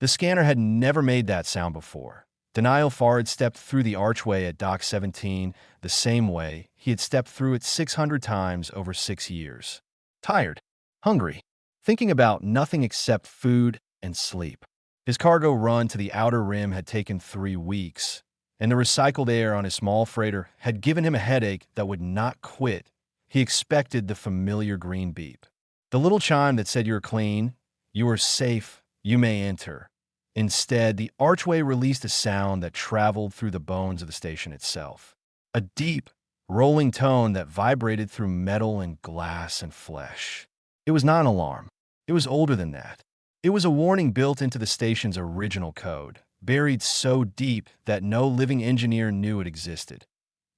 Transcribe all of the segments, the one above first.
The scanner had never made that sound before. Denial Farid stepped through the archway at Dock 17 the same way he had stepped through it 600 times over 6 years. Tired, hungry, thinking about nothing except food and sleep. His cargo run to the outer rim had taken 3 weeks, and the recycled air on his small freighter had given him a headache that would not quit. He expected the familiar green beep. The little chime that said you're clean, you are safe, you may enter. Instead, the archway released a sound that traveled through the bones of the station itself. A deep, rolling tone that vibrated through metal and glass and flesh. It was not an alarm. It was older than that. It was a warning built into the station's original code, buried so deep that no living engineer knew it existed.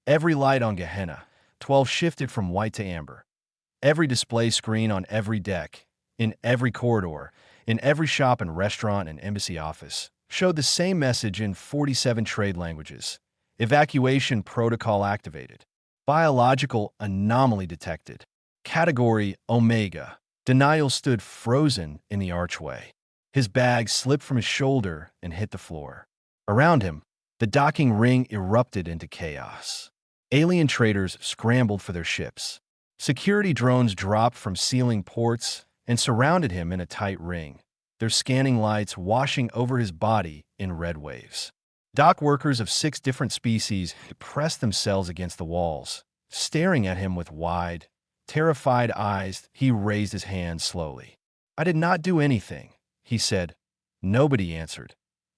Every light on Gehenna, 12 shifted from white to amber. Every display screen on every deck, in every corridor, in every shop and restaurant and embassy office, showed the same message in 47 trade languages. Evacuation protocol activated. Biological anomaly detected. Category Omega. Denial stood frozen in the archway. His bag slipped from his shoulder and hit the floor. Around him, the docking ring erupted into chaos. Alien traders scrambled for their ships. Security drones dropped from ceiling ports and surrounded him in a tight ring, their scanning lights washing over his body in red waves. Dock workers of 6 different species pressed themselves against the walls, staring at him with wide, terrified eyes. He raised his hand slowly. "I did not do anything," he said. Nobody answered.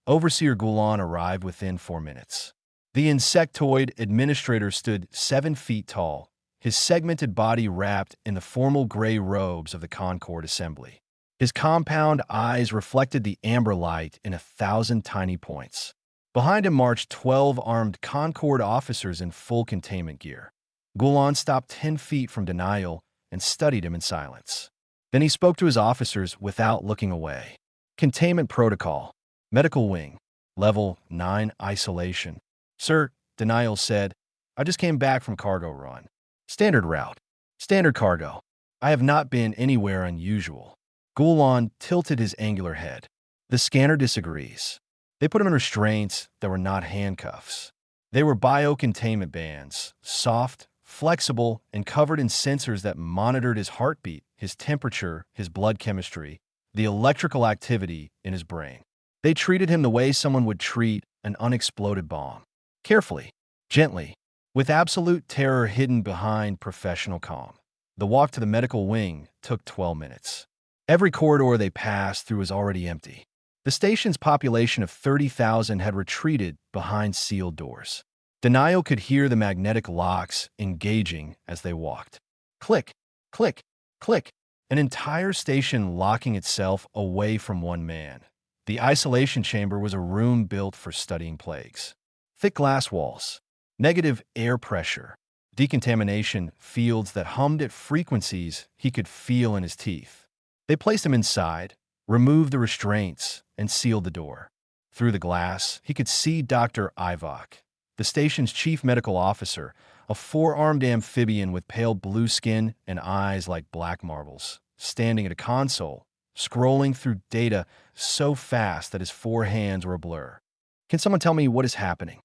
Overseer Gulan arrived within 4 minutes. The insectoid administrator stood 7 feet tall, his segmented body wrapped in the formal gray robes of the Concord Assembly. His compound eyes reflected the amber light in 1,000 tiny points. Behind him marched 12 armed Concord officers in full containment gear. Gulan stopped 10 feet from Denial and studied him in silence. Then he spoke to his officers without looking away. Containment protocol. Medical wing. Level 9 isolation. "Sir," Denial said, "I just came back from cargo run. Standard route. Standard cargo. I have not been anywhere unusual." Gulan tilted his angular head. "The scanner disagrees. They put him in restraints that were not handcuffs. They were biocontainment bands, soft, flexible, and covered in sensors that monitored his heartbeat, his temperature, his blood chemistry, the electrical activity in his brain. They treated him the way someone would treat an unexploded bomb. Carefully, gently, with absolute terror hidden behind professional calm. The walk to the medical wing took 12 minutes. Every corridor they passed through was already empty. The station's population of 30,000 had retreated behind sealed doors. Denial could hear the magnetic locks engaging as they walked. Click, click, click. An entire station locking itself away from one man. The isolation chamber was a room built for studying plagues. Thick glass walls, negative air pressure, decontamination fields that hummed at frequencies he could feel in his teeth. They placed him inside, removed the restraints, and sealed the door. Through the glass, he could see Dr. Ivok, the station's chief medical officer, a 4-armed amphibian with pale blue skin and eyes like black marbles, standing at a console, scrolling through data so fast that his 4 hands were a blur. "Can someone tell me what is happening?"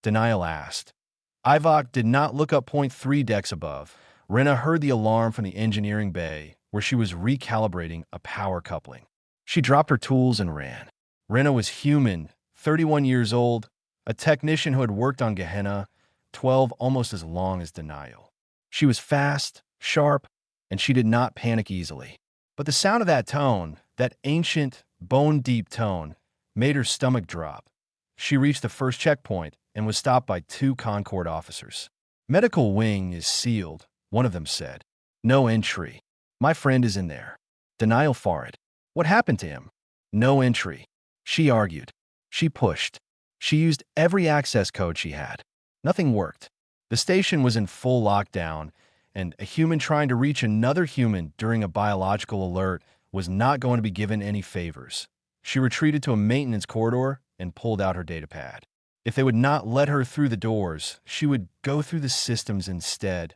Denial asked. Ivok did not look up point 3 decks above. Rena heard the alarm from the engineering bay, where she was recalibrating a power coupling. She dropped her tools and ran. Rena was human, 31 years old, a technician who had worked on Gehenna, 12 almost as long as Denial. She was fast, sharp, and she did not panic easily. But the sound of that tone, that ancient, bone-deep tone, made her stomach drop. She reached the first checkpoint and was stopped by 2 Concord officers. "Medical wing is sealed," one of them said. "No entry. My friend is in there." Denial Farid. "What happened to him?" "No entry." She argued. She pushed. She used every access code she had. Nothing worked. The station was in full lockdown, and a human trying to reach another human during a biological alert was not going to be given any favors. She retreated to a maintenance corridor and pulled out her datapad. If they would not let her through the doors, she would go through the systems instead.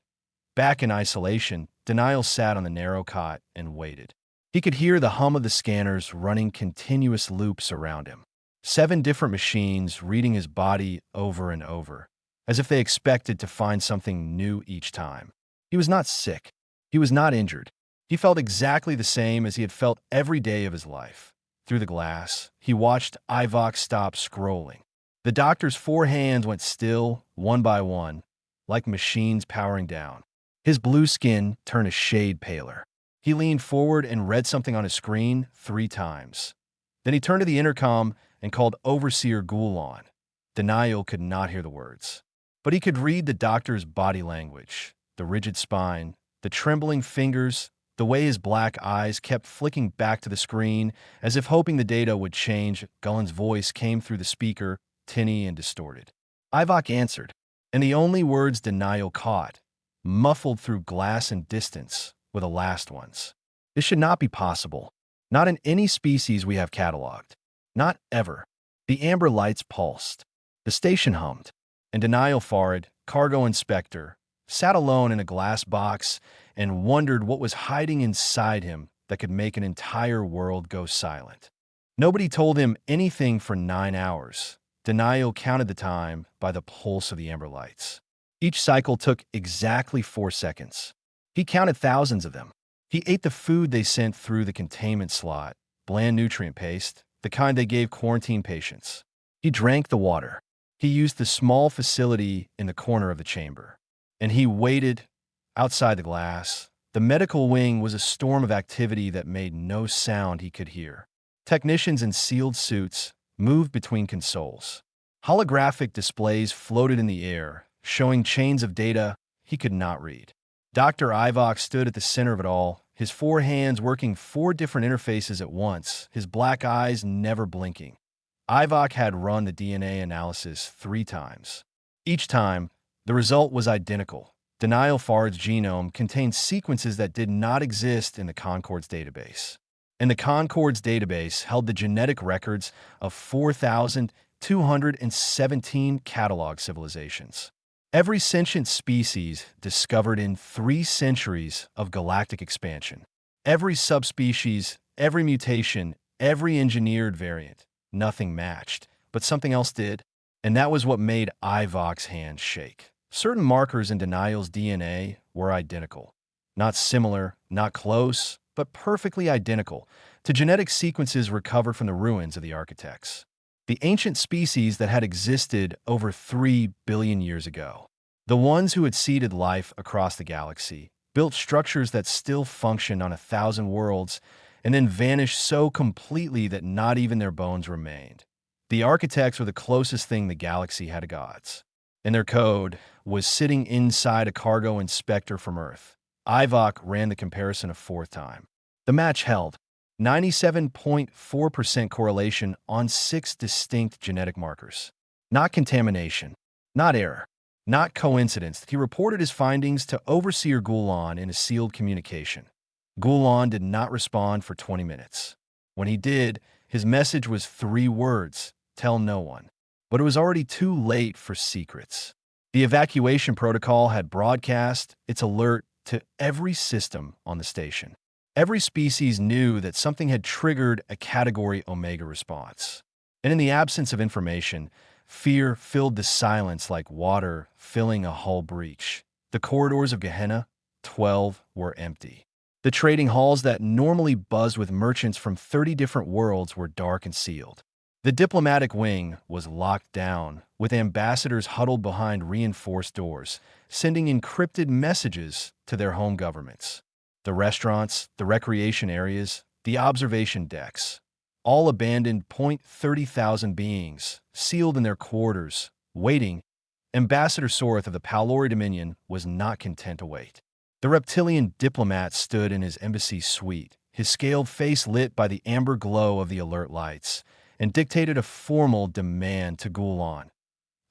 Back in isolation, Denial sat on the narrow cot and waited. He could hear the hum of the scanners running continuous loops around him. 7 different machines reading his body over and over, as if they expected to find something new each time. He was not sick. He was not injured. He felt exactly the same as he had felt every day of his life. Through the glass, he watched Ivok stop scrolling. The doctor's 4 hands went still, one by one, like machines powering down. His blue skin turned a shade paler. He leaned forward and read something on his screen 3 times. Then he turned to the intercom and called Overseer Gulan. Denial could not hear the words, but he could read the doctor's body language, the rigid spine, the trembling fingers, the way his black eyes kept flicking back to the screen as if hoping the data would change. Gulan's voice came through the speaker, tinny and distorted. Ivok answered, and the only words Denial caught, muffled through glass and distance, were the last ones. This should not be possible. Not in any species we have cataloged. Not ever. The amber lights pulsed. The station hummed. And Denial Farid, cargo inspector, sat alone in a glass box and wondered what was hiding inside him that could make an entire world go silent. Nobody told him anything for 9 hours. Denial counted the time by the pulse of the amber lights. Each cycle took exactly 4 seconds. He counted thousands of them. He ate the food they sent through the containment slot, bland nutrient paste, the kind they gave quarantine patients. He drank the water. He used the small facility in the corner of the chamber. And he waited outside the glass. The medical wing was a storm of activity that made no sound he could hear. Technicians in sealed suits moved between consoles. Holographic displays floated in the air, showing chains of data he could not read. Dr. Ivok stood at the center of it all, his 4 hands working 4 different interfaces at once, his black eyes never blinking. Ivok had run the DNA analysis 3 times. Each time, the result was identical. Denial Farid's genome contained sequences that did not exist in the Concord's database. And the Concord's database held the genetic records of 4,217 catalog civilizations. Every sentient species discovered in 3 centuries of galactic expansion. Every subspecies, every mutation, every engineered variant. Nothing matched, but something else did. And that was what made Ivok's hand shake. Certain markers in Denial's DNA were identical. Not similar, not close, but perfectly identical to genetic sequences recovered from the ruins of the architects. The ancient species that had existed over 3 billion years ago. The ones who had seeded life across the galaxy, built structures that still functioned on 1,000 worlds, and then vanished so completely that not even their bones remained. The architects were the closest thing the galaxy had to gods. And their code was sitting inside a cargo inspector from Earth. Ivok ran the comparison a 4th time. The match held. 97.4% correlation on 6 distinct genetic markers. Not contamination, not error, not coincidence. He reported his findings to Overseer Gulan in a sealed communication. Gulan did not respond for 20 minutes. When he did, his message was 3 words, tell no one. But it was already too late for secrets. The evacuation protocol had broadcast its alert to every system on the station. Every species knew that something had triggered a Category Omega response. And in the absence of information, fear filled the silence like water filling a hull breach. The corridors of Gehenna, 12, were empty. The trading halls that normally buzzed with merchants from 30 different worlds were dark and sealed. The diplomatic wing was locked down, with ambassadors huddled behind reinforced doors, sending encrypted messages to their home governments. The restaurants, the recreation areas, the observation decks, all abandoned 30,000 beings, sealed in their quarters, waiting. Ambassador Sorth of the Palori Dominion was not content to wait. The reptilian diplomat stood in his embassy suite, his scaled face lit by the amber glow of the alert lights, and dictated a formal demand to Gulan.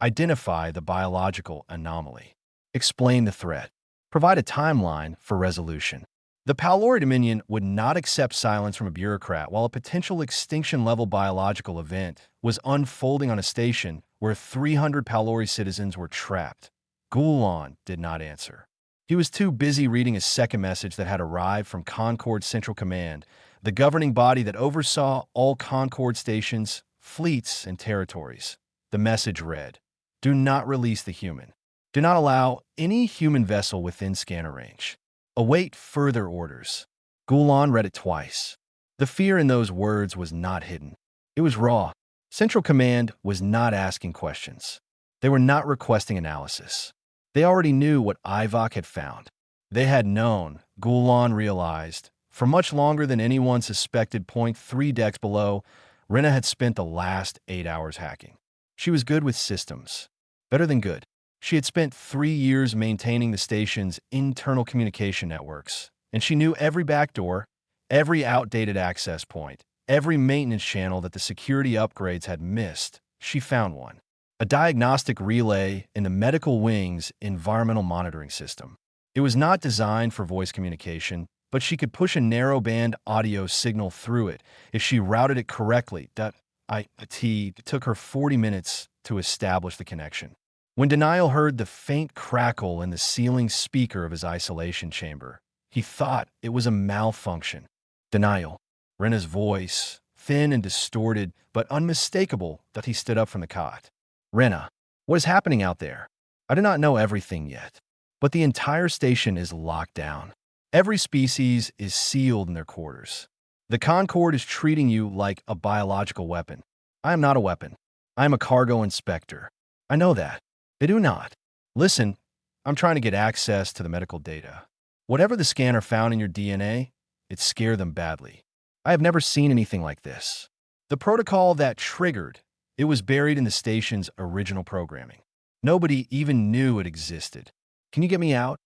Identify the biological anomaly. Explain the threat. Provide a timeline for resolution. The Palori Dominion would not accept silence from a bureaucrat while a potential extinction-level biological event was unfolding on a station where 300 Palori citizens were trapped. Gulan did not answer. He was too busy reading a second message that had arrived from Concord Central Command, the governing body that oversaw all Concord stations, fleets, and territories. The message read, "Do not release the human. Do not allow any human vessel within scanner range. Await further orders." Gulan read it twice. The fear in those words was not hidden. It was raw. Central Command was not asking questions. They were not requesting analysis. They already knew what Ivok had found. They had known, Gulan realized, for much longer than anyone suspected. Point 3 decks below, Rena had spent the last 8 hours hacking. She was good with systems. Better than good. She had spent 3 years maintaining the station's internal communication networks, and she knew every backdoor, every outdated access point, every maintenance channel that the security upgrades had missed. She found one. A diagnostic relay in the medical wing's environmental monitoring system. It was not designed for voice communication, but she could push a narrowband audio signal through it if she routed it correctly. It took her 40 minutes to establish the connection. When Denial heard the faint crackle in the ceiling speaker of his isolation chamber, he thought it was a malfunction. Denial. Rena's voice, thin and distorted, but unmistakable, that he stood up from the cot. Rena, what is happening out there? I do not know everything yet, but the entire station is locked down. Every species is sealed in their quarters. The Concord is treating you like a biological weapon. I am not a weapon. I am a cargo inspector. I know that. They do not. Listen, I'm trying to get access to the medical data. Whatever the scanner found in your DNA, it scared them badly. I have never seen anything like this. The protocol that triggered, it was buried in the station's original programming. Nobody even knew it existed. Can you get me out?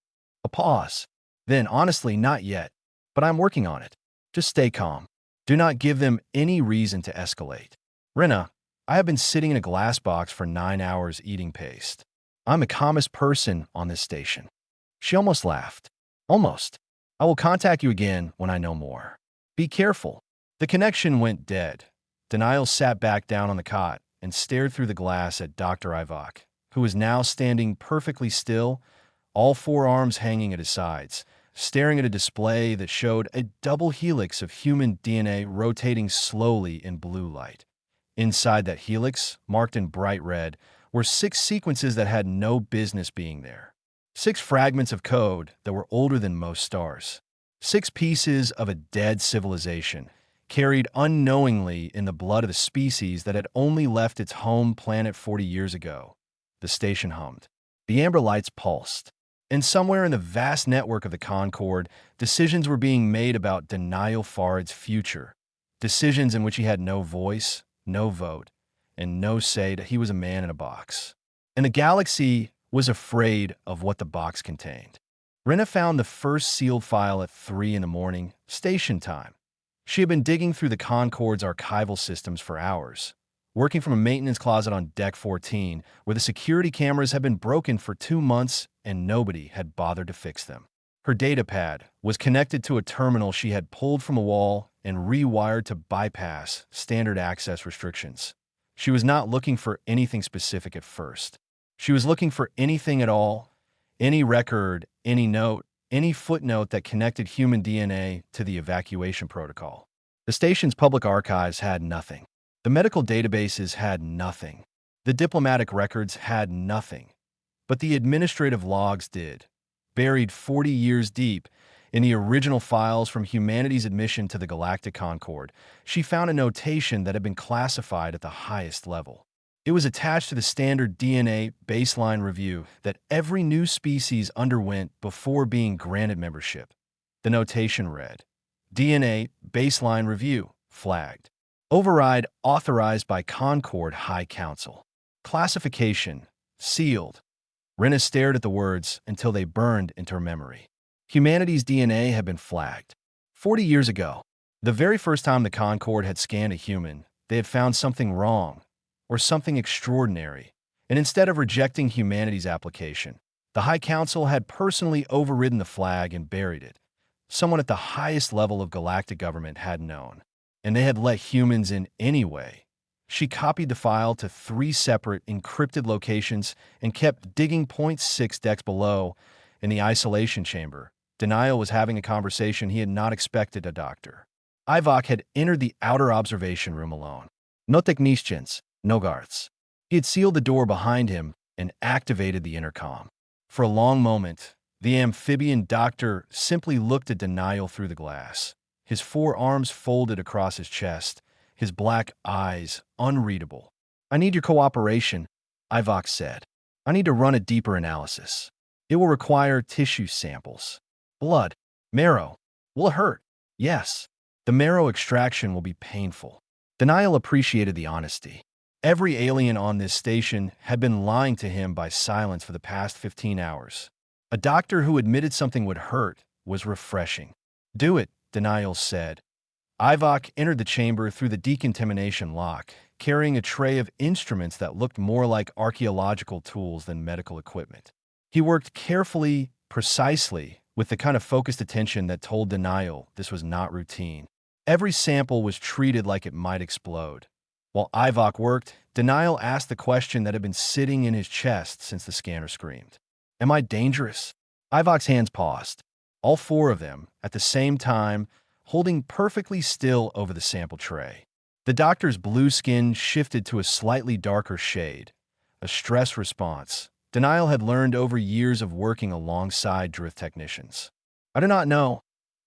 A pause. Then, honestly, not yet, but I'm working on it. Just stay calm. Do not give them any reason to escalate. Rena, I have been sitting in a glass box for 9 hours eating paste. I'm the calmest person on this station. She almost laughed. Almost. I will contact you again when I know more. Be careful. The connection went dead. Denial sat back down on the cot and stared through the glass at Dr. Ivok, who was now standing perfectly still, all 4 arms hanging at his sides, staring at a display that showed a double helix of human DNA rotating slowly in blue light. Inside that helix, marked in bright red, were 6 sequences that had no business being there. 6 fragments of code that were older than most stars. 6 pieces of a dead civilization, carried unknowingly in the blood of a species that had only left its home planet 40 years ago. The station hummed. The amber lights pulsed. And somewhere in the vast network of the Concord, decisions were being made about Denial Farid's future. Decisions in which he had no voice, no vote, and no say that he was a man in a box. And the galaxy was afraid of what the box contained. Rena found the first sealed file at 3 in the morning, station time. She had been digging through the Concord's archival systems for hours, working from a maintenance closet on Deck 14, where the security cameras had been broken for 2 months and nobody had bothered to fix them. Her datapad was connected to a terminal she had pulled from a wall and rewired to bypass standard access restrictions. She was not looking for anything specific at first. She was looking for anything at all, any record, any note, any footnote that connected human DNA to the evacuation protocol. The station's public archives had nothing. The medical databases had nothing. The diplomatic records had nothing. But the administrative logs did. Buried 40 years deep in the original files from humanity's admission to the Galactic Concord, she found a notation that had been classified at the highest level. It was attached to the standard DNA baseline review that every new species underwent before being granted membership. The notation read, DNA baseline review, flagged. Override authorized by Concord High Council. Classification, sealed. Rena stared at the words until they burned into her memory. Humanity's DNA had been flagged. 40 years ago, the very first time the Concord had scanned a human, they had found something wrong, or something extraordinary, and instead of rejecting humanity's application, the High Council had personally overridden the flag and buried it. Someone at the highest level of galactic government had known, and they had let humans in anyway. She copied the file to 3 separate encrypted locations and kept digging. Point 6 decks below in the isolation chamber. Denial was having a conversation he had not expected a doctor. Ivok had entered the outer observation room alone. No technicians, no guards. He had sealed the door behind him and activated the intercom. For a long moment, the amphibian doctor simply looked at Denial through the glass, his forearms folded across his chest, his black eyes unreadable. "I need your cooperation," Ivok said. "I need to run a deeper analysis. It will require tissue samples. Blood, marrow. Will it hurt? Yes. The marrow extraction will be painful." Denial appreciated the honesty. Every alien on this station had been lying to him by silence for the past 15 hours. A doctor who admitted something would hurt was refreshing. "Do it," Denial said. Ivok entered the chamber through the decontamination lock, carrying a tray of instruments that looked more like archaeological tools than medical equipment. He worked carefully, precisely, with the kind of focused attention that told Denial this was not routine. Every sample was treated like it might explode. While Ivok worked, Denial asked the question that had been sitting in his chest since the scanner screamed. "Am I dangerous?" Ivok's hands paused, all four of them, at the same time, holding perfectly still over the sample tray. The doctor's blue skin shifted to a slightly darker shade, a stress response Denial had learned over years of working alongside drift technicians. "I do not know,"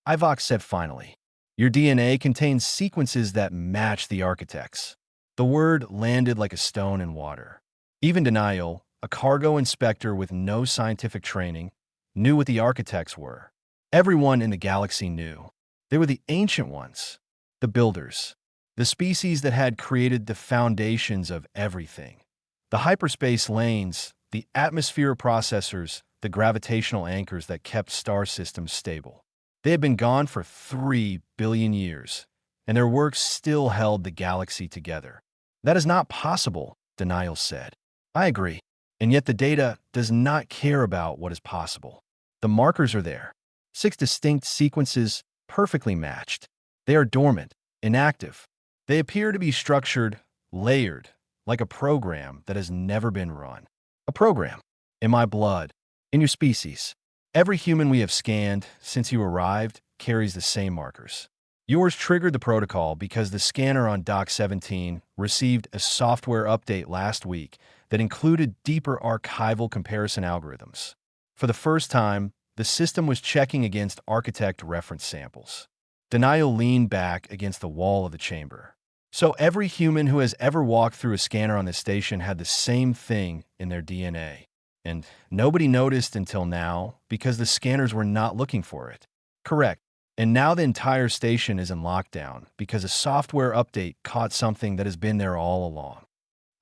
Ivok said finally. "Your DNA contains sequences that match the architect's." The word landed like a stone in water. Even Denial, a cargo inspector with no scientific training, knew what the architects were. Everyone in the galaxy knew. They were the ancient ones, the builders, the species that had created the foundations of everything. The hyperspace lanes, the atmosphere processors, the gravitational anchors that kept star systems stable. They had been gone for 3 billion years, and their work still held the galaxy together. "That is not possible," Denial said. "I agree. And yet the data does not care about what is possible. The markers are there. 6 distinct sequences, perfectly matched. They are dormant, inactive. They appear to be structured, layered, like a program that has never been run. A program. In my blood. In your species. Every human we have scanned since you arrived carries the same markers. Yours triggered the protocol because the scanner on Dock 17 received a software update last week that included deeper archival comparison algorithms. For the first time, the system was checking against architect reference samples." Denial leaned back against the wall of the chamber. "So every human who has ever walked through a scanner on this station had the same thing in their DNA. And nobody noticed until now because the scanners were not looking for it." "Correct. And now the entire station is in lockdown because a software update caught something that has been there all along."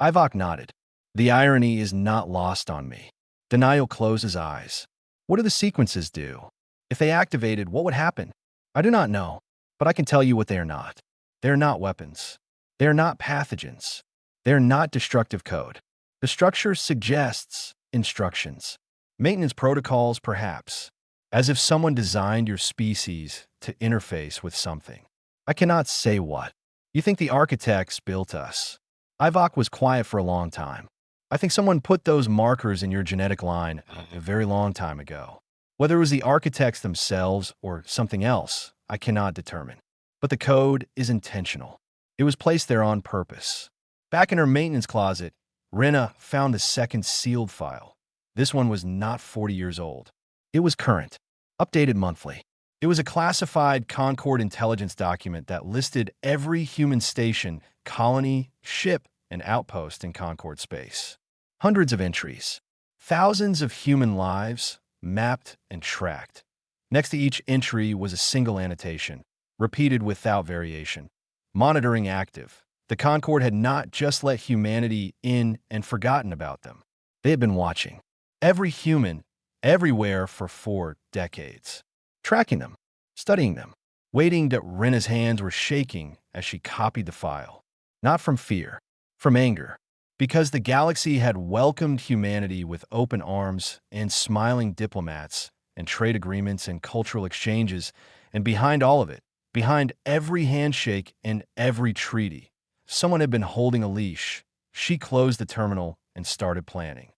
Ivok nodded. "The irony is not lost on me." Denial closed his eyes. "What do the sequences do? If they activated, what would happen?" "I do not know, but I can tell you what they are not. They are not weapons. They are not pathogens. They are not destructive code. The structure suggests instructions. Maintenance protocols, perhaps. As if someone designed your species to interface with something. I cannot say what. You think the architects built us." Ivok was quiet for a long time. "I think someone put those markers in your genetic line a very long time ago. Whether it was the architects themselves or something else, I cannot determine. But the code is intentional. It was placed there on purpose." Back in her maintenance closet, Rena found the second sealed file. This one was not 40 years old. It was current, updated monthly. It was a classified Concord intelligence document that listed every human station, colony, ship, and outpost in Concord space. Hundreds of entries. Thousands of human lives, mapped and tracked. Next to each entry was a single annotation, repeated without variation. Monitoring active. The Concord had not just let humanity in and forgotten about them. They had been watching. Every human, everywhere for 4 decades. Tracking them, studying them, waiting that Rena's hands were shaking as she copied the file. Not from fear, from anger. Because the galaxy had welcomed humanity with open arms and smiling diplomats and trade agreements and cultural exchanges, and behind all of it, behind every handshake and every treaty, someone had been holding a leash. She closed the terminal and started planning.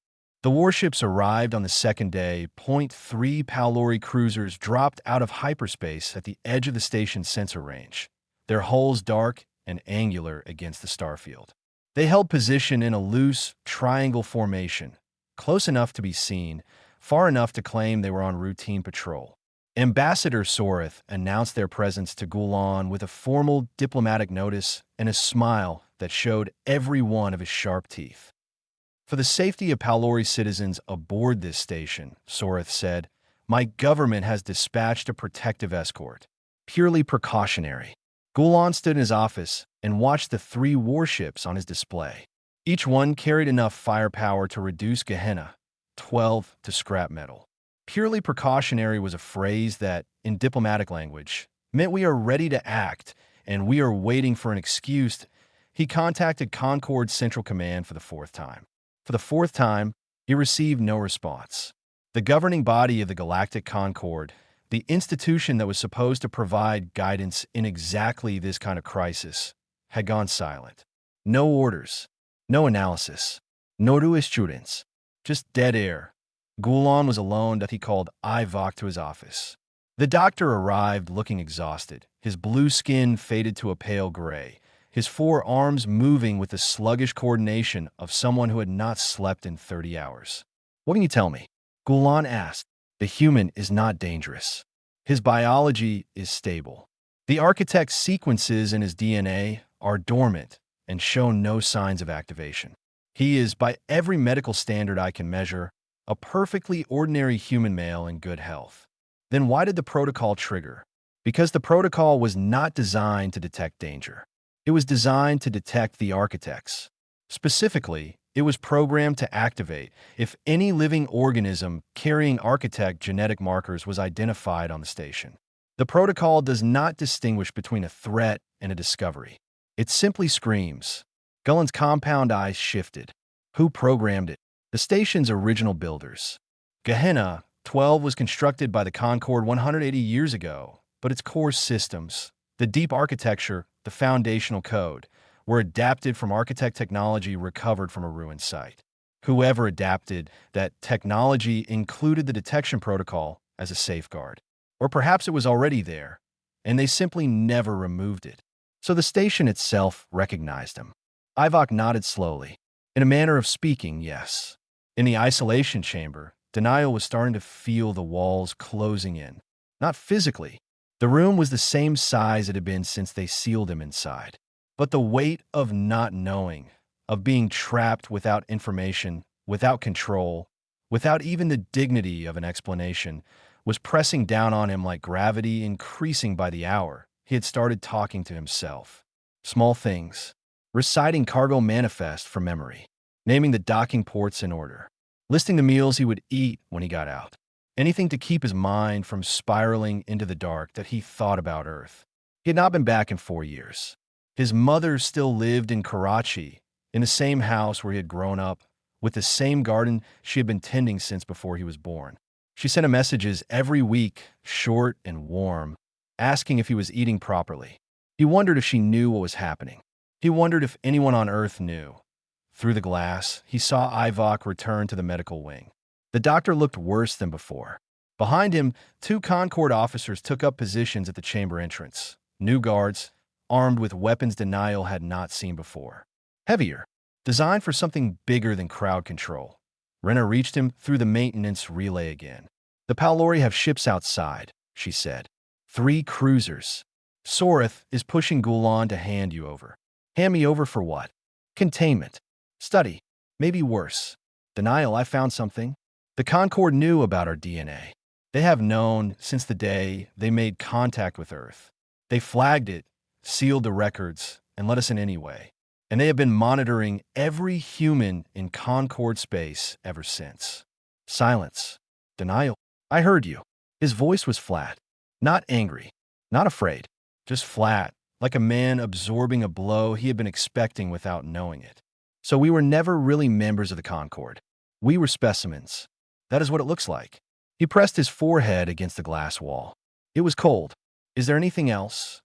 The warships arrived on the second day. .3 Palori cruisers dropped out of hyperspace at the edge of the station's sensor range. their hulls dark and angular against the starfield. They held position in a loose, triangle formation, close enough to be seen, far enough to claim they were on routine patrol. Ambassador Soreth announced their presence to Gulan with a formal diplomatic notice and a smile that showed every one of his sharp teeth. For the safety of Palori citizens aboard this station, Soreth said, my government has dispatched a protective escort. Purely precautionary. Gulan stood in his office and watched the 3 warships on his display. Each one carried enough firepower to reduce Gehenna, 12, to scrap metal. Purely precautionary was a phrase that, in diplomatic language, meant we are ready to act and we are waiting for an excuse. He contacted Concord Central Command for the 4th time. For the 4th time, he received no response. The governing body of the Galactic Concord, the institution that was supposed to provide guidance in exactly this kind of crisis, had gone silent. No orders, no analysis, no students, just dead air. Gulan was alone that he called Ivok to his office. The doctor arrived looking exhausted, his blue skin faded to a pale gray, his 4 arms moving with the sluggish coordination of someone who had not slept in 30 hours. What can you tell me? Gulan asked. The human is not dangerous. His biology is stable. The architect's sequences in his DNA are dormant and show no signs of activation. He is, by every medical standard I can measure, a perfectly ordinary human male in good health. Then why did the protocol trigger? Because the protocol was not designed to detect danger. It was designed to detect the architects. Specifically, it was programmed to activate if any living organism carrying architect genetic markers was identified on the station. The protocol does not distinguish between a threat and a discovery. It simply screams. Gulan's compound eyes shifted. Who programmed it? The station's original builders. Gehenna, 12, was constructed by the Concord 180 years ago, but its core systems, the deep architecture, the foundational code, were adapted from architect technology recovered from a ruined site. Whoever adapted that technology included the detection protocol as a safeguard. Or perhaps it was already there, and they simply never removed it. So the station itself recognized him. Ivok nodded slowly. In a manner of speaking, yes. In the isolation chamber, Denial was starting to feel the walls closing in. Not physically. The room was the same size it had been since they sealed him inside. But the weight of not knowing, of being trapped without information, without control, without even the dignity of an explanation, was pressing down on him like gravity increasing by the hour. He had started talking to himself. Small things. Reciting cargo manifest from memory. Naming the docking ports in order. Listing the meals he would eat when he got out. Anything to keep his mind from spiraling into the dark that he thought about Earth. He had not been back in 4 years. His mother still lived in Karachi, in the same house where he had grown up, with the same garden she had been tending since before he was born. She sent him messages every week, short and warm, asking if he was eating properly. He wondered if she knew what was happening. He wondered if anyone on Earth knew. Through the glass, he saw Ivok return to the medical wing. The doctor looked worse than before. Behind him, 2 Concord officers took up positions at the chamber entrance. New guards, armed with weapons Denial had not seen before. Heavier, designed for something bigger than crowd control. Renna reached him through the maintenance relay again. The Palori have ships outside, she said. 3 cruisers. Soreth is pushing Gulan to hand you over. Hand me over for what? Containment. Study. Maybe worse. Denial, I found something. The Concord knew about our DNA. They have known since the day they made contact with Earth. They flagged it, sealed the records, and let us in anyway. And they have been monitoring every human in Concord space ever since. Silence. Denial. I heard you. His voice was flat. Not angry. Not afraid. Just flat, like a man absorbing a blow he had been expecting without knowing it. So we were never really members of the Concord. We were specimens. That is what it looks like. He pressed his forehead against the glass wall. It was cold. Is there anything else?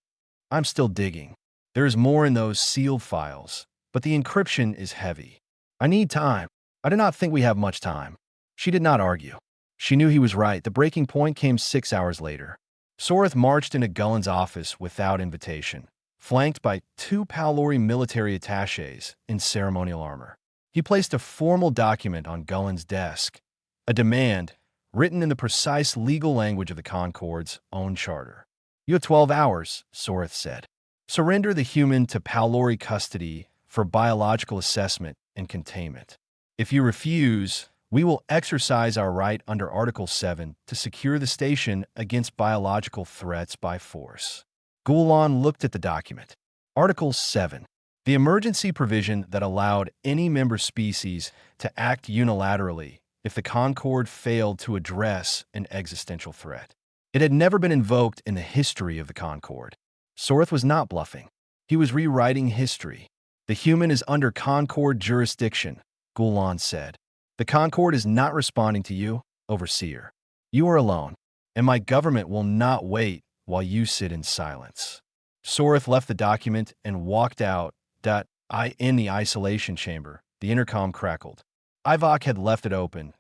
I'm still digging. There is more in those sealed files, but the encryption is heavy. I need time. I do not think we have much time. She did not argue. She knew he was right. The breaking point came 6 hours later. Soreth marched into Gulan's office without invitation. flanked by two Palori military attachés in ceremonial armor. He placed a formal document on Gullen's desk, a demand written in the precise legal language of the Concord's own charter. "You have 12 hours," Soreth said. "Surrender the human to Palori custody for biological assessment and containment. If you refuse, we will exercise our right under Article 7 to secure the station against biological threats by force." Gulan looked at the document. Article 7. The emergency provision that allowed any member species to act unilaterally if the Concord failed to address an existential threat. It had never been invoked in the history of the Concord. Soreth was not bluffing. He was rewriting history. "The human is under Concord jurisdiction," Gulan said. "The Concord is not responding to you, Overseer. You are alone, and my government will not wait while you sit in silence." Soreth left the document and walked out. In the isolation chamber, the intercom crackled. Ivok had left it open,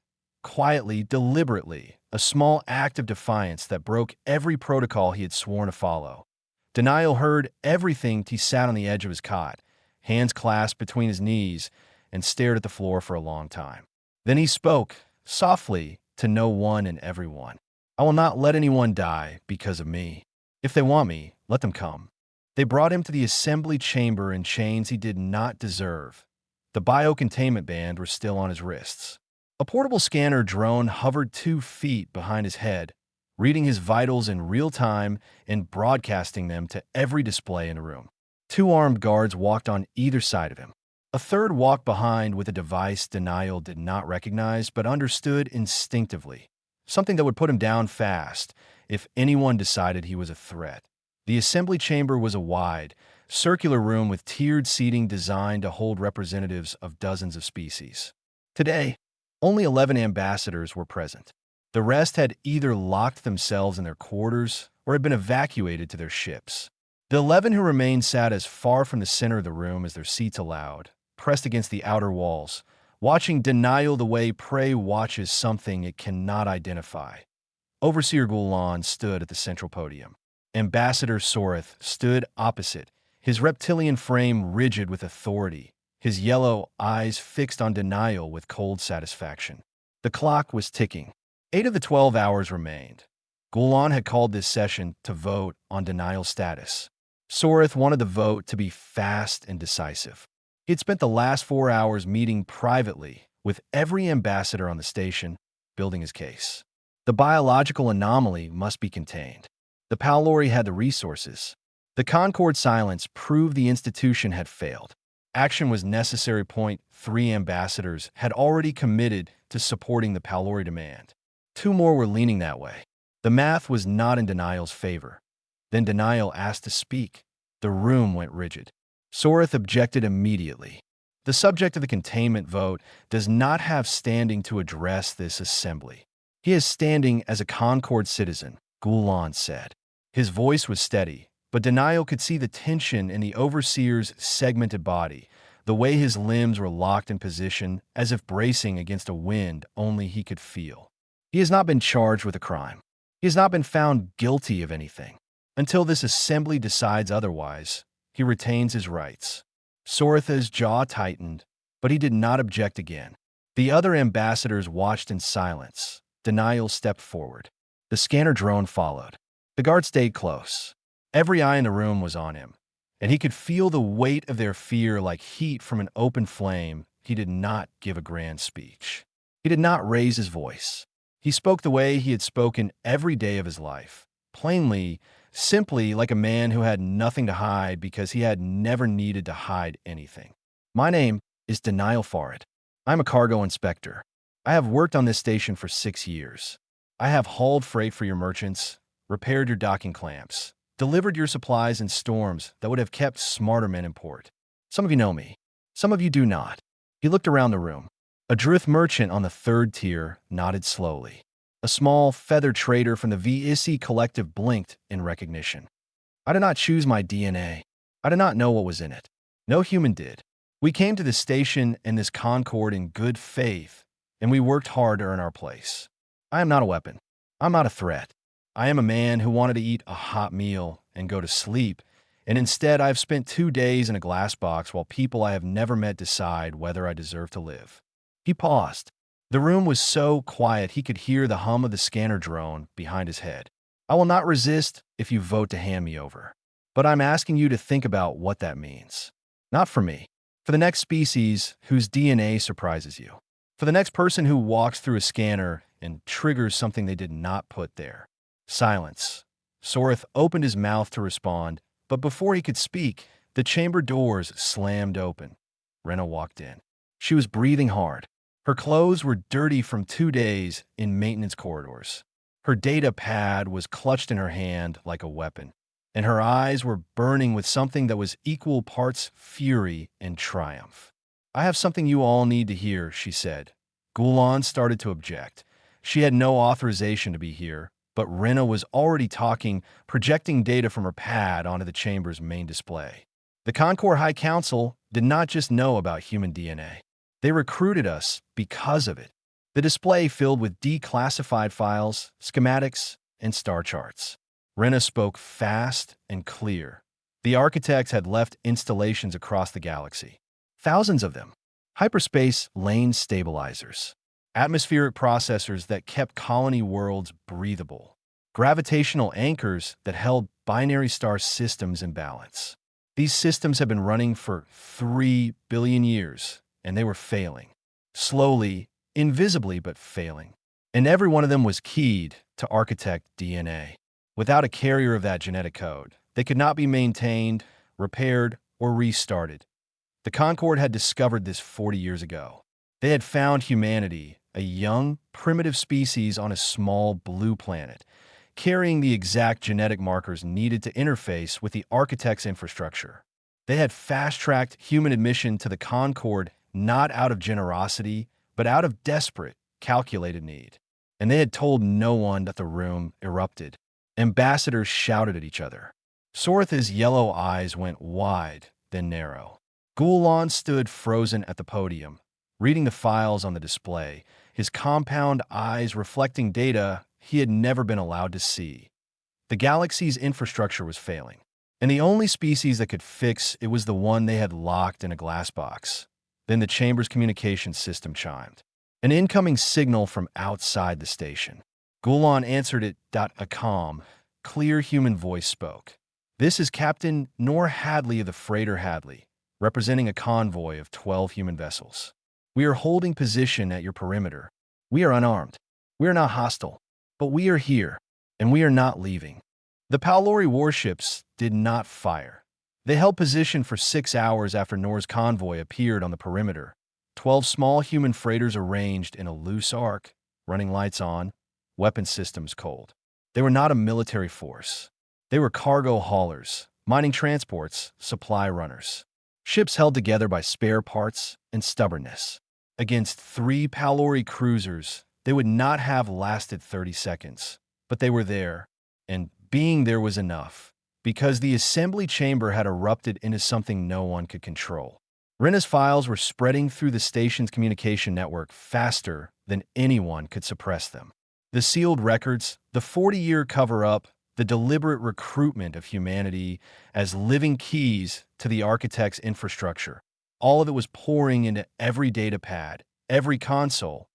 quietly, deliberately, a small act of defiance that broke every protocol he had sworn to follow. Denial heard everything. He sat on the edge of his cot, hands clasped between his knees, and stared at the floor for a long time. Then he spoke, softly, to no one and everyone. "I will not let anyone die because of me. If they want me, let them come." They brought him to the assembly chamber in chains he did not deserve. The biocontainment band were still on his wrists. A portable scanner drone hovered 2 feet behind his head, reading his vitals in real time and broadcasting them to every display in the room. 2 armed guards walked on either side of him. A third walked behind with a device Denial did not recognize but understood instinctively, something that would put him down fast if anyone decided he was a threat. The assembly chamber was a wide, circular room with tiered seating designed to hold representatives of dozens of species. Today, only 11 ambassadors were present. The rest had either locked themselves in their quarters or had been evacuated to their ships. The 11 who remained sat as far from the center of the room as their seats allowed, pressed against the outer walls, watching Denial the way prey watches something it cannot identify. Overseer Gulan stood at the central podium. Ambassador Soreth stood opposite, his reptilian frame rigid with authority, his yellow eyes fixed on Denial with cold satisfaction. The clock was ticking. 8 of the 12 hours remained. Gulan had called this session to vote on Denial's status. Soreth wanted the vote to be fast and decisive. He had spent the last 4 hours meeting privately with every ambassador on the station, building his case. The biological anomaly must be contained. The Palori had the resources. The Concord silence proved the institution had failed. Action was necessary. 3 ambassadors had already committed to supporting the Palori demand. 2 more were leaning that way. The math was not in Denial's favor. Then Denial asked to speak. The room went rigid. Soreth objected immediately. "The subject of the containment vote does not have standing to address this assembly. He is standing as a Concord citizen," Gulan said. His voice was steady, but Denial could see the tension in the overseer's segmented body, the way his limbs were locked in position as if bracing against a wind only he could feel. "He has not been charged with a crime. He has not been found guilty of anything. Until this assembly decides otherwise, he retains his rights." Soreth's jaw tightened, but he did not object again. The other ambassadors watched in silence. Denial stepped forward. The scanner drone followed. The guard stayed close. Every eye in the room was on him, and he could feel the weight of their fear like heat from an open flame. He did not give a grand speech. He did not raise his voice. He spoke the way he had spoken every day of his life, plainly, simply, like a man who had nothing to hide because he had never needed to hide anything. "My name is Denial Farid. I'm a cargo inspector. I have worked on this station for 6 years. I have hauled freight for your merchants, repaired your docking clamps, delivered your supplies in storms that would have kept smarter men in port. Some of you know me. Some of you do not." He looked around the room. A Druth merchant on the 3rd tier nodded slowly. A small, feathered trader from the VISI collective blinked in recognition. "I did not choose my DNA. I did not know what was in it. No human did. We came to this station and this Concord in good faith, and we worked hard to earn our place. I am not a weapon. I'm not a threat. I am a man who wanted to eat a hot meal and go to sleep And instead, I've spent 2 days in a glass box while people I have never met decide whether I deserve to live." He paused. The room was so quiet he could hear the hum of the scanner drone behind his head. "I will not resist if you vote to hand me over. But I'm asking you to think about what that means. Not for me. For the next species whose DNA surprises you. For the next person who walks through a scanner and triggers something they did not put there." Silence. Sorith opened his mouth to respond, but before he could speak, the chamber doors slammed open. Rena walked in. She was breathing hard. Her clothes were dirty from 2 days in maintenance corridors. Her data pad was clutched in her hand like a weapon, and her eyes were burning with something that was equal parts fury and triumph. "I have something you all need to hear," she said. Gulan started to object. She had no authorization to be here, but Rena was already talking, projecting data from her pad onto the chamber's main display. "The Concord High Council did not just know about human DNA. They recruited us because of it." The display filled with declassified files, schematics, and star charts. Rena spoke fast and clear. The architects had left installations across the galaxy. Thousands of them. Hyperspace lane stabilizers. Atmospheric processors that kept colony worlds breathable. Gravitational anchors that held binary star systems in balance. These systems have been running for 3 billion years, and they were failing. Slowly, invisibly, but failing. And every one of them was keyed to architect DNA. Without a carrier of that genetic code, they could not be maintained, repaired, or restarted. The Concord had discovered this 40 years ago. They had found humanity, a young, primitive species on a small blue planet, carrying the exact genetic markers needed to interface with the architect's infrastructure. They had fast-tracked human admission to the Concord not out of generosity, but out of desperate, calculated need. And they had told no one that the room erupted. Ambassadors shouted at each other. Sorith's yellow eyes went wide, then narrow. Gulan stood frozen at the podium, reading the files on the display, his compound eyes reflecting data he had never been allowed to see. The galaxy's infrastructure was failing, and the only species that could fix it was the one they had locked in a glass box. Then the chamber's communication system chimed. An incoming signal from outside the station. Gulan answered it. A calm, clear human voice spoke. "This is Captain Nor Hadley of the freighter Hadley, representing a convoy of 12 human vessels. We are holding position at your perimeter. We are unarmed. We are not hostile, but we are here, and we are not leaving." The Palori warships did not fire. They held position for 6 hours after Nor's convoy appeared on the perimeter. 12 small human freighters arranged in a loose arc, running lights on, weapon systems cold. They were not a military force. They were cargo haulers, mining transports, supply runners. Ships held together by spare parts and stubbornness. Against 3 Palori cruisers, they would not have lasted 30 seconds. But they were there, and being there was enough, because the assembly chamber had erupted into something no one could control. Rena's files were spreading through the station's communication network faster than anyone could suppress them. The sealed records, the 40-year cover-up, the deliberate recruitment of humanity as living keys to the architect's infrastructure. All of it was pouring into every data pad, every console,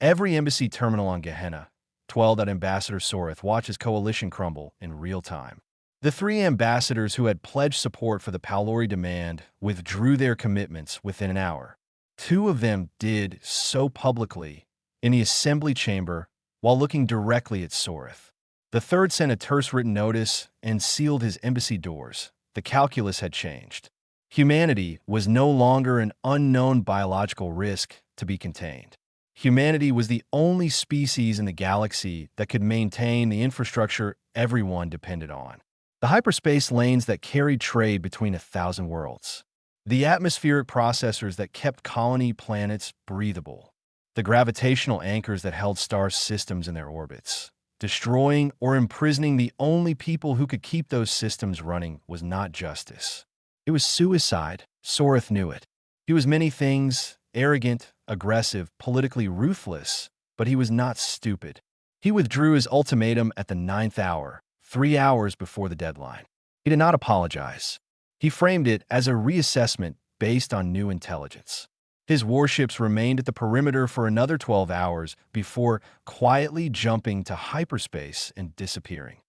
every embassy terminal on Gehenna. 12 that Ambassador Sorith watched his coalition crumble in real time. The 3 ambassadors who had pledged support for the Palori demand withdrew their commitments within an hour. 2 of them did so publicly in the assembly chamber while looking directly at Sorith. The 3rd sent a terse written notice and sealed his embassy doors. The calculus had changed. Humanity was no longer an unknown biological risk to be contained. Humanity was the only species in the galaxy that could maintain the infrastructure everyone depended on. The hyperspace lanes that carried trade between 1,000 worlds. The atmospheric processors that kept colony planets breathable. The gravitational anchors that held star systems in their orbits. Destroying or imprisoning the only people who could keep those systems running was not justice. It was suicide. Sorith knew it. He was many things, arrogant, aggressive, politically ruthless, but he was not stupid. He withdrew his ultimatum at the 9th hour, 3 hours before the deadline. He did not apologize. He framed it as a reassessment based on new intelligence. His warships remained at the perimeter for another 12 hours before quietly jumping to hyperspace and disappearing.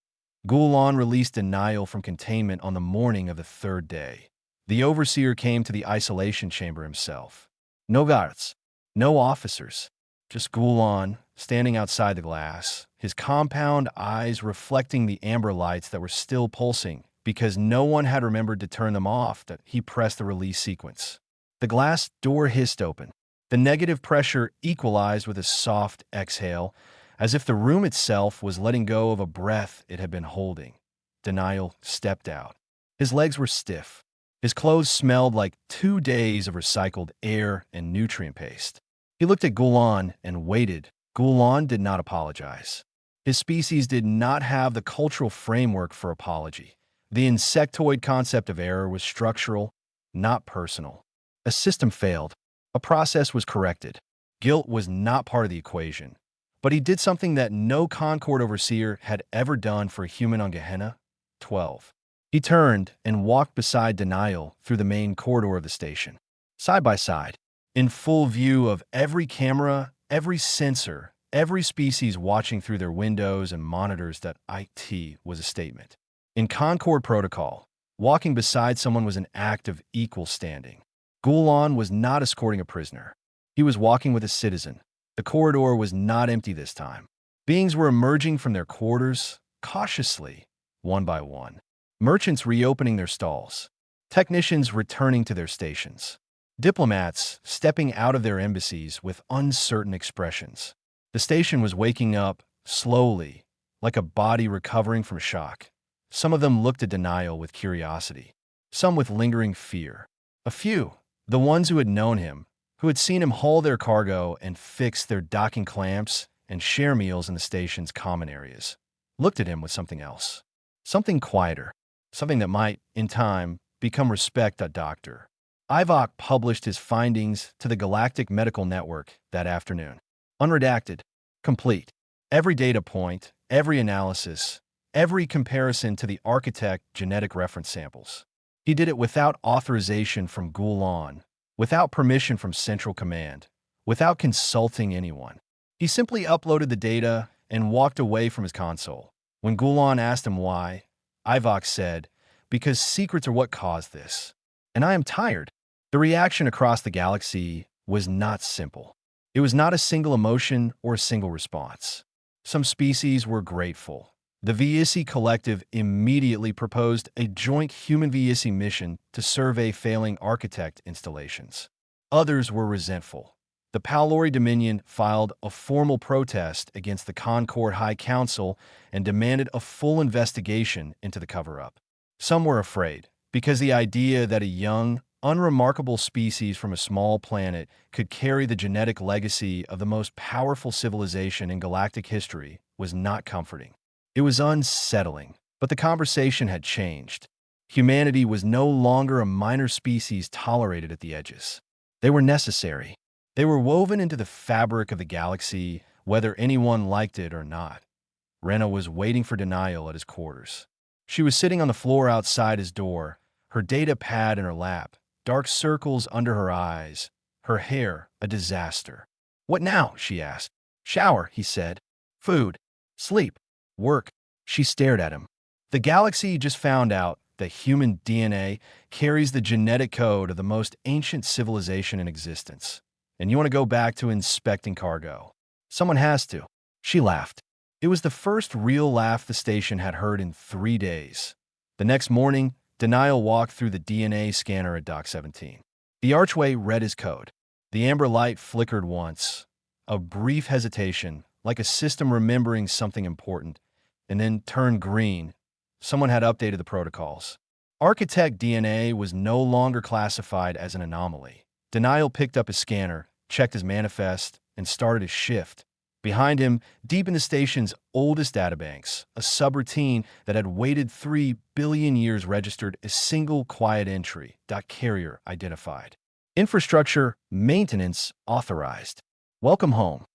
Gulan released denial from containment on the morning of the third day. The overseer came to the isolation chamber himself. No guards, no officers, just Gulan standing outside the glass, his compound eyes reflecting the amber lights that were still pulsing because no one had remembered to turn them off that he pressed the release sequence. The glass door hissed open. The negative pressure equalized with a soft exhale, as if the room itself was letting go of a breath it had been holding. Denial stepped out. His legs were stiff. His clothes smelled like 2 days of recycled air and nutrient paste. He looked at Gulan and waited. Gulan did not apologize. His species did not have the cultural framework for apology. The insectoid concept of error was structural, not personal. A system failed. A process was corrected. Guilt was not part of the equation. But he did something that no Concord overseer had ever done for a human on Gehenna. 12. He turned and walked beside Denial through the main corridor of the station. Side by side, in full view of every camera, every sensor, every species watching through their windows and monitors, that IT was a statement. In Concord protocol, walking beside someone was an act of equal standing. Gulan was not escorting a prisoner. He was walking with a citizen. The corridor was not empty this time. Beings were emerging from their quarters, cautiously, one by one. Merchants reopening their stalls. Technicians returning to their stations. Diplomats stepping out of their embassies with uncertain expressions. The station was waking up, slowly, like a body recovering from shock. Some of them looked at Denial with curiosity, some with lingering fear. A few, the ones who had known him, who had seen him haul their cargo and fix their docking clamps and share meals in the station's common areas, looked at him with something else. Something quieter, something that might, in time, become respect. Dr. Ivok published his findings to the Galactic Medical Network that afternoon. Unredacted, complete. Every data point, every analysis, every comparison to the architect genetic reference samples. He did it without authorization from Gulan, without permission from Central Command, without consulting anyone. He simply uploaded the data and walked away from his console. When Gulan asked him why, Ivok said, "Because secrets are what caused this. And I am tired." The reaction across the galaxy was not simple. It was not a single emotion or a single response. Some species were grateful. The VISI Collective immediately proposed a joint human VISI mission to survey failing architect installations. Others were resentful. The Palori Dominion filed a formal protest against the Concord High Council and demanded a full investigation into the cover-up. Some were afraid, because the idea that a young, unremarkable species from a small planet could carry the genetic legacy of the most powerful civilization in galactic history was not comforting. It was unsettling, but the conversation had changed. Humanity was no longer a minor species tolerated at the edges. They were necessary. They were woven into the fabric of the galaxy, whether anyone liked it or not. Rena was waiting for Denial at his quarters. She was sitting on the floor outside his door, her data pad in her lap, dark circles under her eyes, her hair a disaster. "What now?" she asked. "Shower," he said. "Food. Sleep. Work." She stared at him. The galaxy just found out that human DNA carries the genetic code of the most ancient civilization in existence. And you want to go back to inspecting cargo. Someone has to. She laughed. It was the first real laugh the station had heard in 3 days. The next morning, Denial walked through the DNA scanner at Dock 17. The archway read his code. The amber light flickered once. A brief hesitation, like a system remembering something important, and then turned green. Someone had updated the protocols. Architect DNA was no longer classified as an anomaly. Denial picked up his scanner, checked his manifest, and started his shift. Behind him, deep in the station's oldest databanks, a subroutine that had waited 3 billion years registered a single quiet entry, .carrier identified. Infrastructure maintenance authorized. Welcome home.